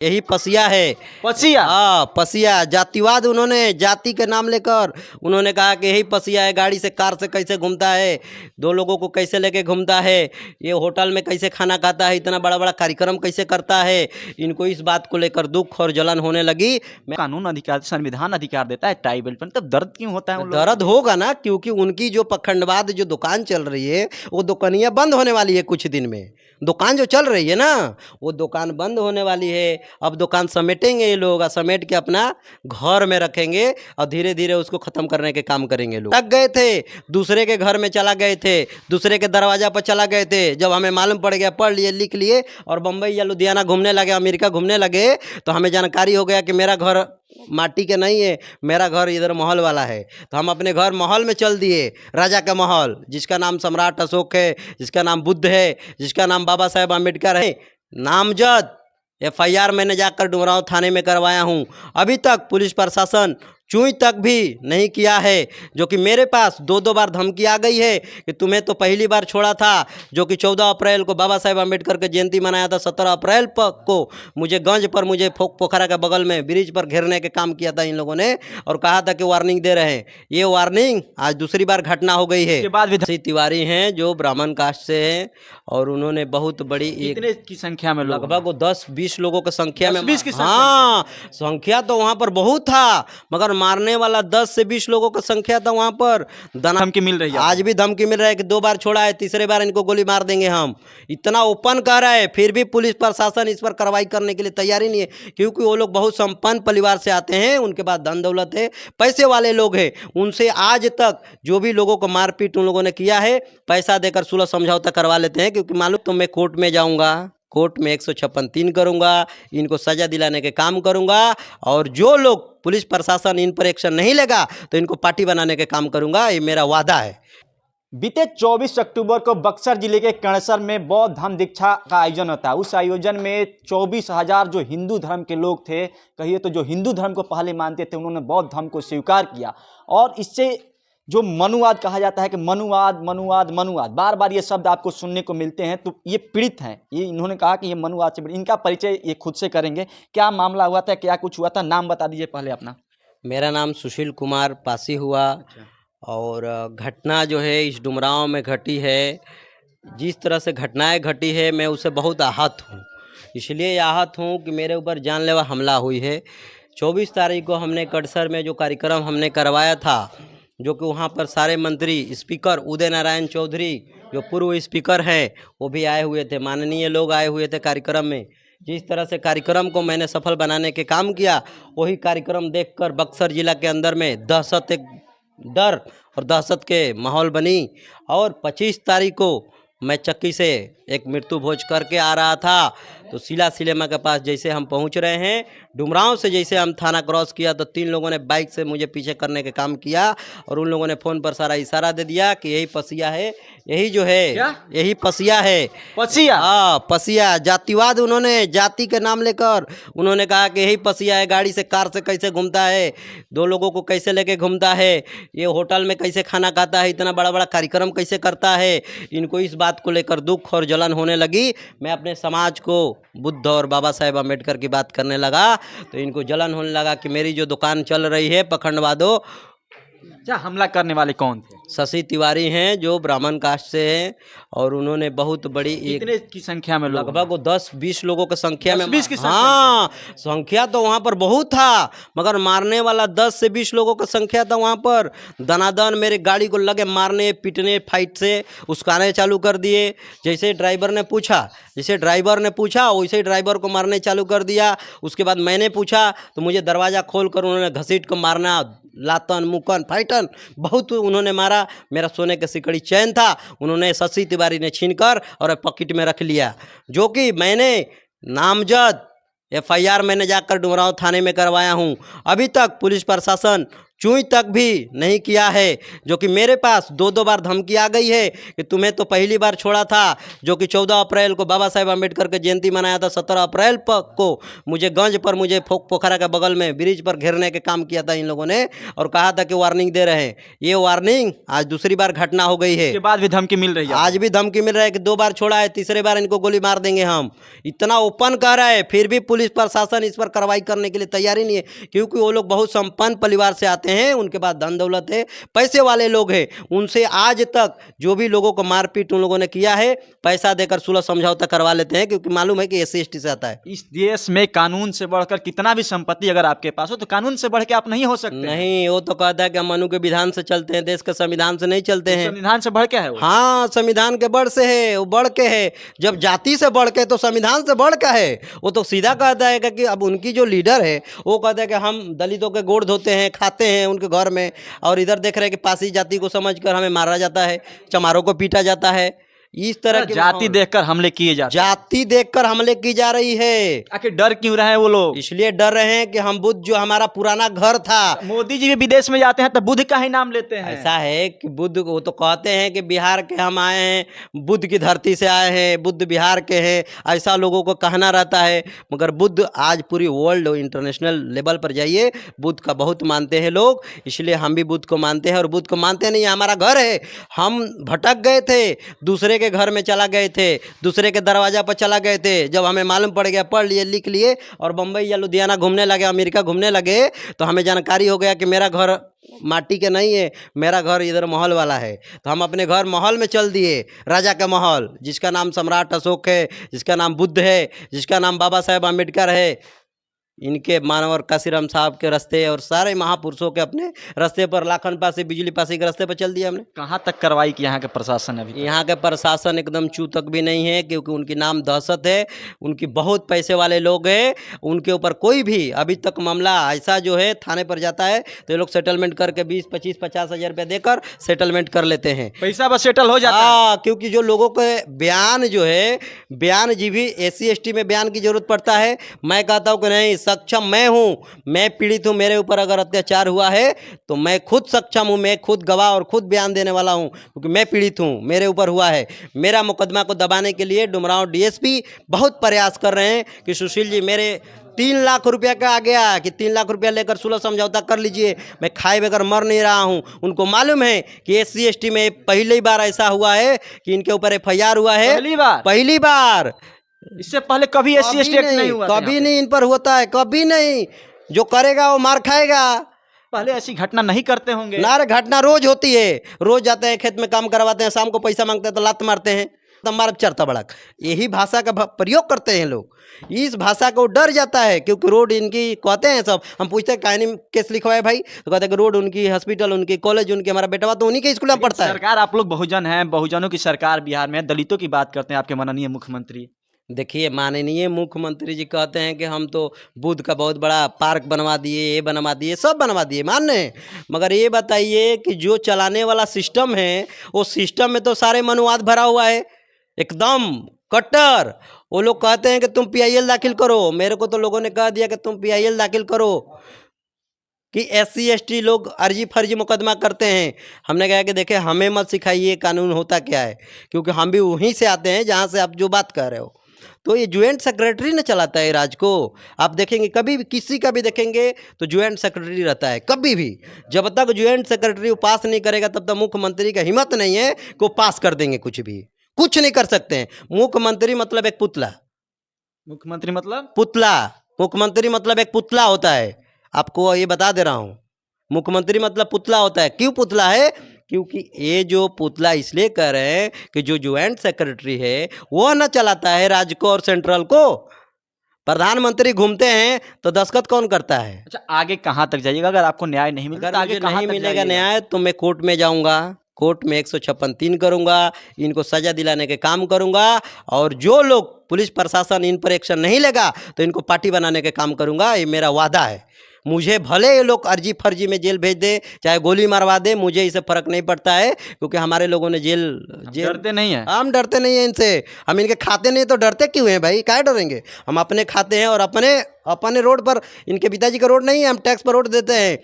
यही पसिया है। पसिया? हाँ, पसिया जातिवाद। उन्होंने जाति के नाम लेकर उन्होंने कहा कि यही पसिया है, गाड़ी से कार से कैसे घूमता है, दो लोगों को कैसे लेके घूमता है, ये होटल में कैसे खाना खाता है, इतना बड़ा बड़ा कार्यक्रम कैसे करता है। इनको इस बात को लेकर दुख और जलन होने लगी। कानून अधिकार, संविधान अधिकार देता है ट्राइबल पर, तब दर्द क्यों होता है उन लोगों दर्द होगा ना, क्योंकि उनकी जो पखंडवाद जो दुकान चल रही है वो दुकानियाँ बंद होने वाली है कुछ दिन में। दुकान जो चल रही है ना वो दुकान बंद होने वाली है। अब दुकान समेटेंगे ये लोग, समेट के अपना घर में रखेंगे और धीरे धीरे उसको ख़त्म करने के काम करेंगे। लोग लग गए थे, दूसरे के घर में चला गए थे, दूसरे के दरवाजा पर चला गए थे। जब हमें मालूम पड़ गया, पढ़ लिए लिख लिए और बम्बई या लुधियाना घूमने लगे, अमेरिका घूमने लगे, तो हमें जानकारी हो गया कि मेरा घर माटी के नहीं है, मेरा घर इधर महल वाला है। तो हम अपने घर महल में चल दिए, राजा का महल, जिसका नाम सम्राट अशोक है, जिसका नाम बुद्ध है, जिसका नाम बाबा साहेब अम्बेडकर है। नामजद FIR मैंने जाकर डुमरांव थाने में करवाया हूँ। अभी तक पुलिस प्रशासन चूई तक भी नहीं किया है, जो कि मेरे पास 2-2 बार धमकी आ गई है कि तुम्हें तो पहली बार छोड़ा था, जो कि 14 अप्रैल को बाबा साहेब अम्बेडकर की जयंती मनाया था। 17 अप्रैल को मुझे गंज पर, मुझे पोखरा के बगल में ब्रिज पर घेरने के काम किया था इन लोगों ने और कहा था कि वार्निंग दे रहे हैं। ये वार्निंग आज दूसरी बार घटना हो गई है। बाद तिवारी हैं जो ब्राह्मण कास्ट से हैं और उन्होंने बहुत बड़ी, कितने की संख्या में, लगभग 10-20 लोगों की संख्या में। 10-20 की संख्या? हाँ, संख्या तो वहाँ पर बहुत था, मगर मारने वाला 10 से 20 लोगों की संख्या था वहाँ पर। धमकी मिल रही है, आज भी धमकी मिल रहा है कि 2 बार छोड़ा है, तीसरे बार इनको गोली मार देंगे हम। इतना ओपन कह रहा है, फिर भी पुलिस प्रशासन इस पर कार्रवाई करने के लिए तैयार ही नहीं है, क्योंकि वो लोग बहुत संपन्न परिवार से आते हैं, उनके पास धन दौलत है, पैसे वाले लोग हैं। उनसे आज तक जो भी लोगों को मारपीट उन लोगों ने किया है, पैसा देकर सुलह समझौता करवा लेते हैं, क्योंकि मालूम तो मैं कोर्ट में जाऊँगा, कोर्ट में 156(3) करूंगा, इनको सजा दिलाने के काम करूंगा, और जो लोग पुलिस प्रशासन इन पर एक्शन नहीं लेगा तो इनको पार्टी बनाने के काम करूंगा। ये मेरा वादा है। बीते 24 अक्टूबर को बक्सर जिले के कणसर में बौद्ध धम्म दीक्षा का आयोजन होता है। उस आयोजन में 24,000 जो हिंदू धर्म के लोग थे, कहिए तो जो हिंदू धर्म को पहले मानते थे, उन्होंने बौद्ध धर्म को स्वीकार किया। और इससे जो मनुवाद कहा जाता है कि मनुवाद मनुवाद मनुवाद, बार बार ये शब्द आपको सुनने को मिलते हैं, तो ये पीड़ित हैं। ये इन्होंने कहा कि ये मनुवाद से, इनका परिचय ये खुद से करेंगे। क्या मामला हुआ था, क्या कुछ हुआ था, नाम बता दीजिए पहले अपना। मेरा नाम सुशील कुमार पासी हुआ। और घटना जो है इस डुमरांव में घटी है, जिस तरह से घटनाएं घटी है, मैं उससे बहुत आहत हूँ। इसलिए आहत हूँ कि मेरे ऊपर जानलेवा हमला हुई है। 24 तारीख को हमने कड़सर में जो कार्यक्रम हमने करवाया था, जो कि वहाँ पर सारे मंत्री, स्पीकर उदय नारायण चौधरी जो पूर्व स्पीकर हैं, वो भी आए हुए थे, माननीय लोग आए हुए थे कार्यक्रम में। जिस तरह से कार्यक्रम को मैंने सफल बनाने के काम किया, वही कार्यक्रम देखकर बक्सर जिला के अंदर में दहशत, एक डर और दहशत के माहौल बनी। और 25 तारीख को मैं चक्की से एक मृत्यु भोज करके आ रहा था, तो सिला सिनेमा के पास जैसे हम पहुंच रहे हैं, डुमरांव से जैसे हम थाना क्रॉस किया, तो 3 लोगों ने बाइक से मुझे पीछे करने के काम किया और उन लोगों ने फ़ोन पर सारा इशारा दे दिया कि यही पसिया है, यही जो है, क्या? यही पसिया है। पसिया? हाँ, पसिया जातिवाद। उन्होंने जाति के नाम लेकर उन्होंने कहा कि यही पसिया है, गाड़ी से कार से कैसे घूमता है, 2 लोगों को कैसे लेके घूमता है, ये होटल में कैसे खाना खाता है, इतना बड़ा बड़ा कार्यक्रम कैसे करता है। इनको इस बात को लेकर दुख और जलन होने लगी। मैं अपने समाज को बुद्ध और बाबा साहेब अम्बेडकर की बात करने लगा, तो इनको जलन होने लगा कि मेरी जो दुकान चल रही है पखंडवादों। क्या हमला करने वाले कौन थे? शशि तिवारी हैं जो ब्राह्मण कास्ट से हैं और उन्होंने बहुत बड़ी, कितने की संख्या में, लगभग 10-20 लोगों की संख्या में। 10-20 की संख्या? हाँ, संख्या तो वहाँ पर बहुत था, मगर मारने वाला 10 से 20 लोगों की संख्या था वहाँ पर। दनादन मेरे गाड़ी को लगे मारने, पीटने, फाइट से उसकाने चालू कर दिए। जैसे ड्राइवर ने पूछा वैसे ड्राइवर को मारने चालू कर दिया। उसके बाद मैंने पूछा तो मुझे दरवाज़ा खोल कर उन्होंने घसीट कर मारना, लातन मुकन फाइटन बहुत उन्होंने मारा। मेरा सोने का सिकड़ी चैन था, उन्होंने शशि तिवारी ने छीनकर और पॉकेट में रख लिया, जो कि मैंने नामजद FIR मैंने जाकर डुमरांव थाने में करवाया हूँ। अभी तक पुलिस प्रशासन चूई तक भी नहीं किया है। जो कि मेरे पास 2-2 बार धमकी आ गई है कि तुम्हें तो पहली बार छोड़ा था, जो कि 14 अप्रैल को बाबा साहेब अम्बेडकर के जयंती मनाया था, 17 अप्रैल को मुझे गंज पर, मुझे पोखरा के बगल में ब्रिज पर घेरने के काम किया था इन लोगों ने, और कहा था कि वार्निंग दे रहे हैं। ये वार्निंग आज दूसरी बार घटना हो गई है। उसके बाद भी धमकी मिल रही है। आज भी धमकी मिल रहा है कि 2 बार छोड़ा है, तीसरे बार इनको गोली मार देंगे हम। इतना ओपन कह रहा है, फिर भी पुलिस प्रशासन इस पर कार्रवाई करने के लिए तैयार ही नहीं है, क्योंकि वो लोग बहुत संपन्न परिवार से आते हैं, उनके पास धन दौलत है, पैसे वाले लोग हैं। उनसे आज तक जो भी लोगों को मारपीट उन लोगों ने किया है, पैसा देकर सुलह समझौता करवा लेते हैं, क्योंकि मालूम है कि SC/ST से आता है। इस देश में कानून से बढ़कर कितना भी संपत्ति अगर आपके पास हो तो कानून से बढ़ के आप नहीं हो सकते। नहीं, वो तो कहता है कि हम मनु के विधान से चलते हैं, देश के संविधान से नहीं चलते हैं। संविधान से बढ़ के है वो। हाँ, संविधान के बढ़ से है, वो बढ़ के है। जब जाति से बढ़ के तो संविधान से बढ़ का है। वो तो सीधा कहता है कि अब उनकी जो लीडर है वो कहता है कि हम दलितों के गोड़ धोते हैं, खाते हैं उनके घर में, और इधर देख रहे हैं कि पासी जाति को समझकर हमें मारा जाता है, चमारों को पीटा जाता है। इस तरह की जाति देखकर हमले किए जाते हैं। जाति देखकर हमले की जा रही है। आखिर डर क्यों रहे हैं वो लोग? इसलिए डर रहे हैं कि हम बुद्ध, जो हमारा पुराना घर था, मोदी जी भी विदेश में जाते हैं तो बुद्ध का ही नाम लेते हैं। ऐसा है कि बुद्ध, वो तो कहते हैं कि बिहार के हम आए हैं, बुद्ध की धरती से आए हैं, बुद्ध बिहार के हैं, ऐसा लोगों को कहना रहता है। मगर बुद्ध आज पूरी वर्ल्ड इंटरनेशनल लेवल पर जाइए, बुद्ध का बहुत मानते हैं लोग। इसलिए हम भी बुद्ध को मानते हैं, और बुद्ध को मानते नहीं, हमारा घर है। हम भटक गए थे, दूसरे के घर में चला गए थे, दूसरे के दरवाजा पर चला गए थे। जब हमें मालूम पड़ गया, पढ़ लिए, लिख लिए, और बम्बई या लुधियाना घूमने लगे, अमेरिका घूमने लगे, तो हमें जानकारी हो गया कि मेरा घर माटी के नहीं है, मेरा घर इधर महल वाला है। तो हम अपने घर महल में चल दिए, राजा का महल, जिसका नाम सम्राट अशोक है, जिसका नाम बुद्ध है, जिसका नाम बाबा साहेब अम्बेडकर है। इनके मानवर काशीराम साहब के रास्ते और सारे महापुरुषों के अपने रास्ते पर, लाखन पासी, बिजली पासी के रास्ते पर चल दिया हमने। कहाँ तक कार्रवाई की यहाँ के प्रशासन ने? अभी यहाँ के प्रशासन एकदम चू तक भी नहीं है, क्योंकि उनकी नाम दहशत है, उनकी बहुत पैसे वाले लोग हैं। उनके ऊपर कोई भी अभी तक मामला ऐसा जो है थाने पर जाता है तो ये लोग सेटलमेंट करके 20, 25, 50 हज़ार रुपया देकर सेटलमेंट कर लेते हैं। पैसा बस सेटल हो जाता है। हाँ, क्योंकि जो लोगों के बयान जो है, बयान जी भी SC/ST में बयान की जरूरत पड़ता है। मैं कहता हूँ कि नहीं, सक्षम मैं हूँ, मैं पीड़ित हूँ, मेरे ऊपर अगर अत्याचार हुआ है तो मैं खुद सक्षम हूँ, मैं खुद गवाह और खुद बयान देने वाला हूँ, क्योंकि मैं पीड़ित हूँ, मेरे ऊपर हुआ है। मेरा मुकदमा को दबाने के लिए डुमरांव DSP बहुत प्रयास कर रहे हैं कि सुशील जी, मेरे 3 लाख रुपया का आ गया कि 3 लाख रुपया लेकर सुलह समझौता कर लीजिए, मैं खाए बगैर मर नहीं रहा हूँ। उनको मालूम है कि SC/ST में पहली बार ऐसा हुआ है कि इनके ऊपर FIR हुआ है, पहली बार। इससे पहले कभी SC/ST नहीं हुआ, कभी नहीं इन पर होता है, कभी नहीं। जो करेगा वो मार खाएगा। पहले ऐसी घटना नहीं करते होंगे ना रे, घटना रोज होती है। रोज जाते हैं खेत में काम करवाते हैं, शाम को पैसा मांगते हैं तो लात मारते हैं, तमार चरता बड़क। यही भाषा का प्रयोग करते हैं लोग। इस भाषा को डर जाता है, क्योंकि रोड इनकी कहते हैं सब। हम पूछते हैं कहानी केस लिखवाए भाई, तो कहते हैं कि रोड उनकी, हॉस्पिटल उनकी, कॉलेज उनकी, हमारा बेटा तो उन्हीं के स्कूल में पढ़ता है। सरकार, आप लोग बहुजन हैं, बहुजनों की सरकार बिहार में, दलितों की बात करते हैं आपके माननीय मुख्यमंत्री। देखिए, माननीय मुख्यमंत्री जी कहते हैं कि हम तो बुद्ध का बहुत बड़ा पार्क बनवा दिए, ये बनवा दिए, सब बनवा दिए, मान रहे हैं। मगर ये बताइए कि जो चलाने वाला सिस्टम है, वो सिस्टम में तो सारे मनुवाद भरा हुआ है, एकदम कट्टर। वो लोग कहते हैं कि तुम PIL दाखिल करो। मेरे को तो लोगों ने कह दिया कि तुम PIL दाखिल करो, कि SC/ST लोग अर्जी फर्जी मुकदमा करते हैं। हमने कहा कि देखिए, हमें मत सिखाइए कानून होता क्या है, क्योंकि हम भी वहीं से आते हैं जहाँ से आप जो बात कर रहे हो। तो ये ज्वाइंट सेक्रेटरी ने चलाता है राज को। आप देखेंगे, कभी भी किसी का भी देखेंगे तो ज्वाइंट सेक्रेटरी रहता है, कभी भी। जब तक ज्वाइंट सेक्रेटरी पास नहीं करेगा तब तक मुख्यमंत्री का हिम्मत नहीं है कि वो पास कर देंगे, कुछ भी कुछ नहीं कर सकते हैं। मुख्यमंत्री मतलब एक पुतला। मुख्यमंत्री मतलब पुतला, मुख्यमंत्री मतलब एक पुतला होता है। आपको ये बता दे रहा हूँ, मुख्यमंत्री मतलब पुतला होता है। क्यों पुतला है? क्योंकि ये जो पुतला इसलिए कह रहे हैं कि जो ज्वाइंट सेक्रेटरी है वो न चलाता है राज्य को और सेंट्रल को। प्रधानमंत्री घूमते हैं तो दस्तखत कौन करता है? अच्छा, आगे कहाँ तक जाइएगा अगर आपको न्याय नहीं मिलता? अगर आगे नहीं मिलेगा न्याय तो मैं कोर्ट में जाऊंगा, कोर्ट में 156(3) करूंगा, इनको सजा दिलाने के काम करूंगा। और जो लोग, पुलिस प्रशासन इन पर एक्शन नहीं लेगा तो इनको पार्टी बनाने के काम करूंगा। ये मेरा वादा है। मुझे भले ये लोग अर्जी फर्जी में जेल भेज दे, चाहे गोली मारवा दे, मुझे इससे फर्क नहीं पड़ता है, क्योंकि हमारे लोगों ने जेल डरते नहीं है। हम डरते नहीं हैं इनसे। हम इनके खाते नहीं तो डरते क्यों हैं भाई? काहे डरेंगे? हम अपने खाते हैं और अपने रोड पर, इनके पिताजी का रोड नहीं है, हम टैक्स पर रोड देते हैं।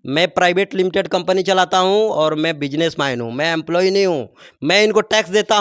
मैं प्राइवेट लिमिटेड कंपनी चलाता हूँ और मैं बिजनेसमैन हूँ, मैं एम्प्लॉय नहीं हूँ। मैं इनको टैक्स देता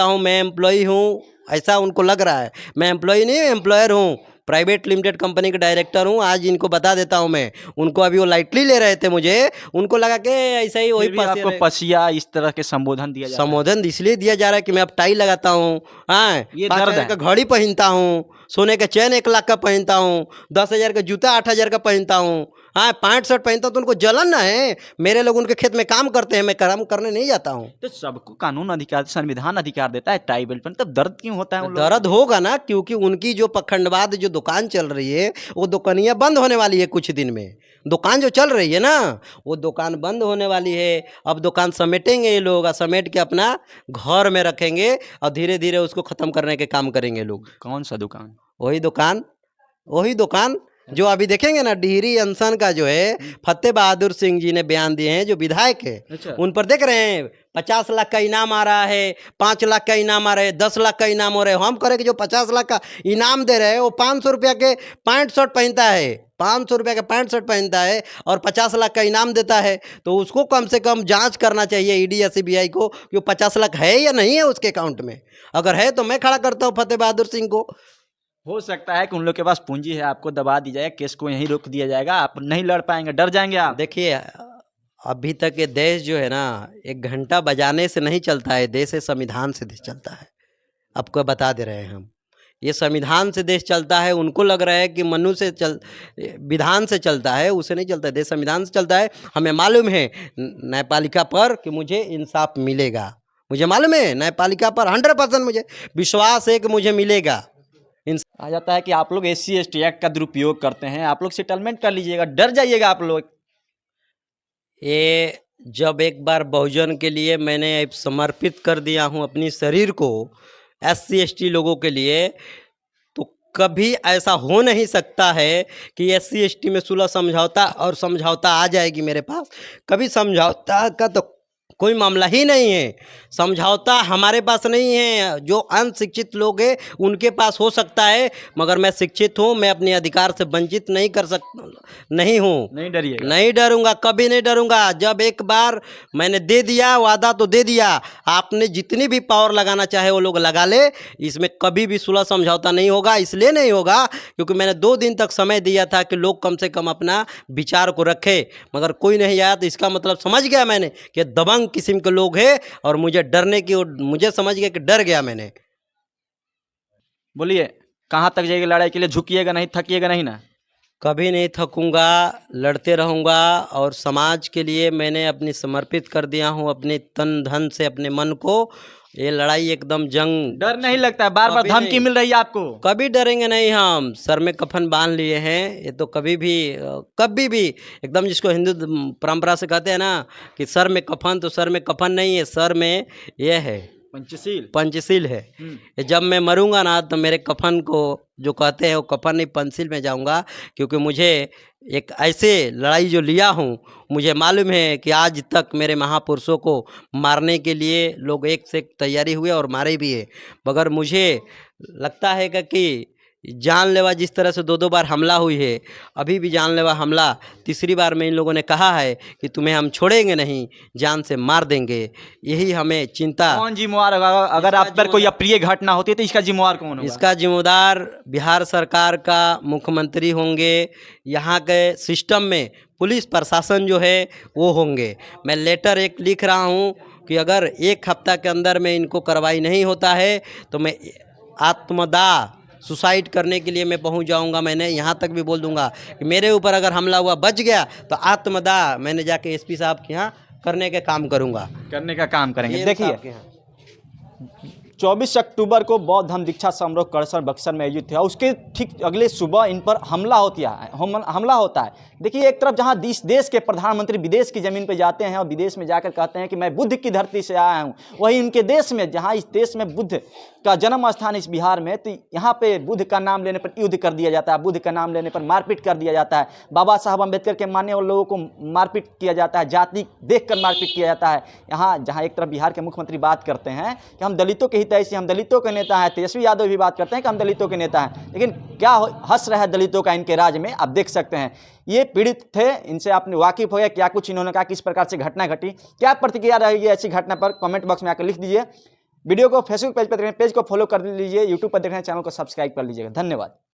हूँ, मैं एम्प्लॉय हूँ, ऐसा उनको लग रहा है। मैं एम्प्लॉय नहीं हूँ, एम्प्लॉयर हूँ, प्राइवेट लिमिटेड कंपनी का डायरेक्टर हूँ। आज इनको बता देता हूँ मैं, उनको अभी वो लाइटली ले रहे थे मुझे, उनको लगा कि ऐसा ही वही फिर भी आपको पसिया इस तरह के संबोधन दिया जाता है। संबोधन इसलिए दिया जा रहा है कि मैं अब टाई लगाता हूँ, हाँ, ये 5,000 दर्द है। का घड़ी पहनता हूँ, सोने का चैन 1 लाख का पहनता हूँ, 10,000 का जूता 8,000 का पहनता हूँ, हाँ, पैंट शर्ट पहनता हूँ। तो उनको जलन ना है, मेरे लोग उनके खेत में काम करते हैं, मैं काम करने नहीं जाता हूँ। तो सबको कानून अधिकार, संविधान अधिकार देता है टाई बेल्ट पहनने, तब दर्द क्यों होता है उन लोगों दर्द होगा ना, क्योंकि उनकी जो पखंडवाद जो दुकान चल रही है, वो दुकानियाँ बंद होने वाली है कुछ दिन में। दुकान जो चल रही है ना, वो दुकान बंद होने वाली है। अब दुकान समेटेंगे ये लोग, और समेट के अपना घर में रखेंगे और धीरे धीरे उसको ख़त्म करने के काम करेंगे लोग। को? कौन सा दुकान? वही दुकान जो अभी देखेंगे ना, डिहरी अनशन का जो है फतेह बहादुर सिंह जी ने बयान दिए हैं, जो विधायक है, अच्छा। उन पर देख रहे हैं 50 लाख का इनाम आ रहा है, 5 लाख का इनाम आ रहा है, 10 लाख का इनाम हो रहा है। हम करें कि जो 50 लाख का इनाम दे रहे हैं, वो 500 रुपया के पैंट शर्ट पहनता है, 500 रुपया का पैंट शर्ट पहनता है और 50 लाख का इनाम देता है। तो उसको कम से कम जांच करना चाहिए ईडी या सीबीआई को कि वो 50 लाख है या नहीं है उसके अकाउंट में। अगर है तो मैं खड़ा करता हूँ फतेह बहादुर सिंह को। हो सकता है कि उन लोग के पास पूंजी है, आपको दबा दी जाए, केस को यहीं रोक दिया जाएगा, आप नहीं लड़ पाएंगे, डर जाएंगे आप। देखिए, अभी तक ये देश जो है ना, 1 घंटा बजाने से नहीं चलता है, देश है संविधान से देश चलता है। आपको बता दे रहे हैं हम, ये संविधान से देश चलता है। उनको लग रहा है कि विधान से चलता है, उसे नहीं चलता है, देश संविधान से चलता है। हमें मालूम है न्यायपालिका पर कि मुझे इंसाफ मिलेगा, मुझे मालूम है न्यायपालिका पर 100% मुझे विश्वास है कि मुझे मिलेगा। आ जाता है कि आप लोग SC/ST एक्ट का दुरुपयोग करते हैं, आप लोग सेटलमेंट कर लीजिएगा, डर जाइएगा आप लोग। ये जब एक बार बहुजन के लिए मैंने समर्पित कर दिया हूँ अपनी शरीर को, SC/ST लोगों के लिए, तो कभी ऐसा हो नहीं सकता है कि SC/ST में सुलह समझौता आ जाएगी मेरे पास। कभी समझौता का तो कोई मामला ही नहीं है, समझौता हमारे पास नहीं है। जो अनशिक्षित लोग हैं उनके पास हो सकता है, मगर मैं शिक्षित हूँ, मैं अपने अधिकार से वंचित नहीं हूँ। नहीं डरिएगा। नहीं डरूंगा, कभी नहीं डरूंगा। जब एक बार मैंने दे दिया वादा तो दे दिया। आपने जितनी भी पावर लगाना चाहे वो लोग लगा ले, इसमें कभी भी सुलह समझौता नहीं होगा। इसलिए नहीं होगा क्योंकि मैंने 2 दिन तक समय दिया था कि लोग कम से कम अपना विचार को रखे, मगर कोई नहीं आया। तो इसका मतलब समझ गया मैंने कि दबंग किस्म के लोग हैं और मुझे मुझे समझ गया कि डर गया मैंने। बोलिए, कहाँ तक जाइएगा लड़ाई के लिए? झुकिएगा नहीं, थकिएगा नहीं ना? कभी नहीं थकूंगा, लड़ते रहूंगा। और समाज के लिए मैंने अपनी समर्पित कर दिया हूं, अपने तन धन से, अपने मन को। ये लड़ाई एकदम जंग। डर नहीं लगता है? बार बार कभी धमकी नहीं। मिल रही है आपको? कभी डरेंगे नहीं हम, सर में कफन बांध लिए हैं। ये तो कभी भी एकदम, जिसको हिंदू परंपरा से कहते हैं ना कि सर में कफन, तो सर में कफन नहीं है, सर में ये है पंचशील है। जब मैं मरूंगा ना, तो मेरे कफन को जो कहते हैं वो कफन नहीं, पंचशील में जाऊंगा। क्योंकि मुझे एक ऐसे लड़ाई जो लिया हूँ, मुझे मालूम है कि आज तक मेरे महापुरुषों को मारने के लिए लोग एक से एक तैयारी हुए और मारे भी है, मगर मुझे लगता है कि जानलेवा जिस तरह से 2 बार हमला हुई है, अभी भी जानलेवा हमला, तीसरी बार में इन लोगों ने कहा है कि तुम्हें हम छोड़ेंगे नहीं, जान से मार देंगे। यही हमें चिंता। कौन जिम्मेवार होगा? अगर आप पर कोई अप्रिय घटना होती है तो इसका जिम्मेवार कौन होगा? इसका जिम्मेदार बिहार सरकार का मुख्यमंत्री होंगे, यहाँ के सिस्टम में पुलिस प्रशासन जो है वो होंगे। मैं लेटर एक लिख रहा हूँ कि अगर 1 हफ्ता के अंदर में इनको कार्रवाई नहीं होता है तो मैं आत्मदाह, सुसाइड करने के लिए मैं पहुंच जाऊंगा। मैंने यहाँ तक भी बोल दूंगा कि मेरे ऊपर अगर हमला हुआ, बच गया, तो आत्मदाह मैंने जाके SP साहब के यहाँ करने का काम करूंगा। करने का काम करेंगे। ये देखिए, साहब के यहाँ 24 अक्टूबर को बौद्ध धम्म दीक्षा समारोह कड़सर बक्सर में आयोजित हुआ। उसके ठीक अगले सुबह इन पर हमला होता है। देखिए, एक तरफ जहां देश के प्रधानमंत्री विदेश की ज़मीन पर जाते हैं और विदेश में जाकर कहते हैं कि मैं बुद्ध की धरती से आया हूं, वहीं उनके देश में, जहां इस देश में बुद्ध का जन्म स्थान इस बिहार में, तो यहाँ पे बुद्ध का नाम लेने पर युद्ध कर दिया जाता है, बुद्ध का नाम लेने पर मारपीट कर दिया जाता है, बाबा साहब अम्बेडकर के मानने वाले लोगों को मारपीट किया जाता है, जाति देख कर मारपीट किया जाता है। यहाँ जहाँ एक तरफ बिहार के मुख्यमंत्री बात करते हैं कि हम दलितों के हित तय से हम दलितों के नेता हैं। तेजस्वी यादव भी बात करते हैं कि हम दलितों के नेता हैं, लेकिन क्या हंस रहा है दलितों का इनके राज में, आप देख सकते हैं। ये पीड़ित थे, इनसे आपने वाकिफ हो गया, क्या कुछ इन्होंने कहा, किस प्रकार से घटना घटी, क्या प्रतिक्रिया रहेगी ऐसी घटना पर, कमेंट बॉक्स में आकर लिख दीजिए। वीडियो को फेसबुक पेज पर देख रहे हैं, पेज को फॉलो कर लीजिए, यूट्यूब पर देख रहे हैं, चैनल को सब्सक्राइब कर लीजिएगा। धन्यवाद।